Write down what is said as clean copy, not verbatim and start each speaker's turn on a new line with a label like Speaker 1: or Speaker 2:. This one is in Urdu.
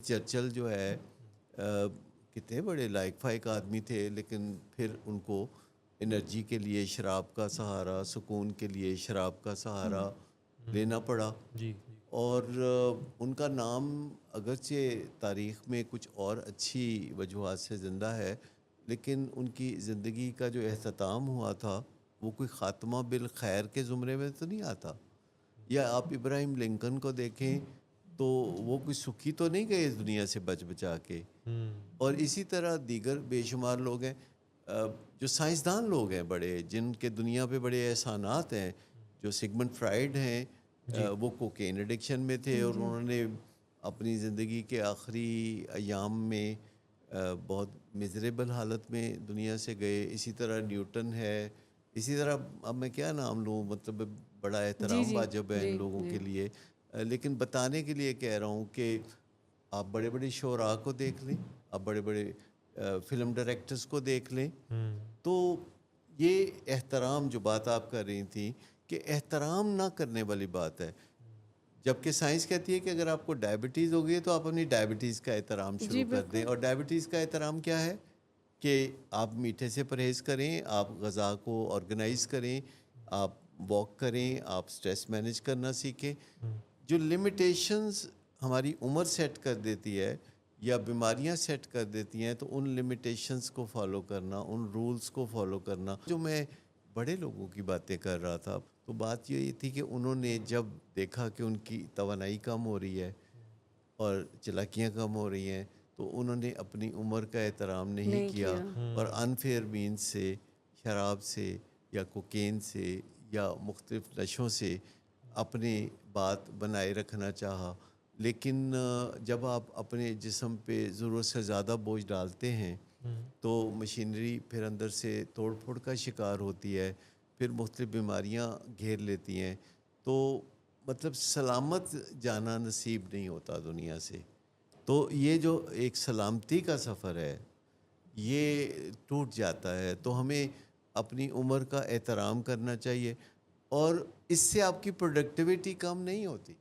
Speaker 1: چرچل جو ہے کتنے بڑے لائق فائق آدمی تھے، لیکن پھر ان کو انرجی کے لیے شراب کا سہارا، سکون کے لیے شراب کا سہارا لینا پڑا۔
Speaker 2: جی
Speaker 1: اور ان کا نام اگرچہ تاریخ میں کچھ اور اچھی وجوہات سے زندہ ہے، لیکن ان کی زندگی کا جو اختتام ہوا تھا وہ کوئی خاتمہ بالخیر کے زمرے میں تو نہیں آتا۔ یا آپ ابراہیم لنکن کو دیکھیں تو وہ کوئی سکھی تو نہیں گئے اس دنیا سے بچ بچا کے۔ اور اسی طرح دیگر بے شمار لوگ ہیں جو سائنسدان لوگ ہیں بڑے، جن کے دنیا پہ بڑے احسانات ہیں، جو سگمنڈ فرائیڈ ہیں، وہ کوکین ایڈکشن میں تھے اور انہوں نے اپنی زندگی کے آخری ایام میں بہت میزریبل حالت میں دنیا سے گئے۔ اسی طرح نیوٹن ہے، اسی طرح اب میں کیا نام لوں، مطلب بڑا
Speaker 3: جی
Speaker 1: احترام
Speaker 3: جی
Speaker 1: واجب ہے ان
Speaker 3: جی
Speaker 1: لوگوں
Speaker 3: جی
Speaker 1: کے لیے۔ لیکن بتانے کے لیے کہہ رہا ہوں کہ آپ بڑے بڑے شعراء کو دیکھ لیں، آپ بڑے بڑے فلم ڈائریکٹرز کو دیکھ لیں، تو یہ احترام جو بات آپ کر رہی تھیں کہ احترام نہ کرنے والی بات ہے، جبکہ سائنس کہتی ہے کہ اگر آپ کو ڈائبٹیز ہو گئی تو آپ اپنی ڈائبٹیز کا احترام
Speaker 3: جی
Speaker 1: شروع کر دیں۔
Speaker 3: بالکل
Speaker 1: اور ڈائبٹیز کا احترام کیا ہے کہ آپ میٹھے سے پرہیز کریں، آپ غذا کو آرگنائز کریں، آپ واک کریں، آپ سٹریس مینیج کرنا سیکھیں۔ جو لمیٹیشنز ہماری عمر سیٹ کر دیتی ہے یا بیماریاں سیٹ کر دیتی ہیں، تو ان لمیٹیشنز کو فالو کرنا، ان رولز کو فالو کرنا۔ جو میں بڑے لوگوں کی باتیں کر رہا تھا، تو بات یہ تھی کہ انہوں نے جب دیکھا کہ ان کی توانائی کم ہو رہی ہے اور چلاکیاں کم ہو رہی ہیں، تو انہوں نے اپنی عمر کا احترام نہیں کیا اور انفیئر مینز سے، شراب سے یا کوکین سے یا مختلف نشوں سے اپنی بات بنائے رکھنا چاہا۔ لیکن جب آپ اپنے جسم پہ ضرورت سے زیادہ بوجھ ڈالتے ہیں تو مشینری پھر اندر سے توڑ پھوڑ کا شکار ہوتی ہے، پھر مختلف بیماریاں گھیر لیتی ہیں، تو مطلب سلامت جانا نصیب نہیں ہوتا دنیا سے۔ تو یہ جو ایک سلامتی کا سفر ہے یہ ٹوٹ جاتا ہے۔ تو ہمیں اپنی عمر کا احترام کرنا چاہیے، اور اس سے آپ کی پروڈکٹیوٹی کم نہیں ہوتی۔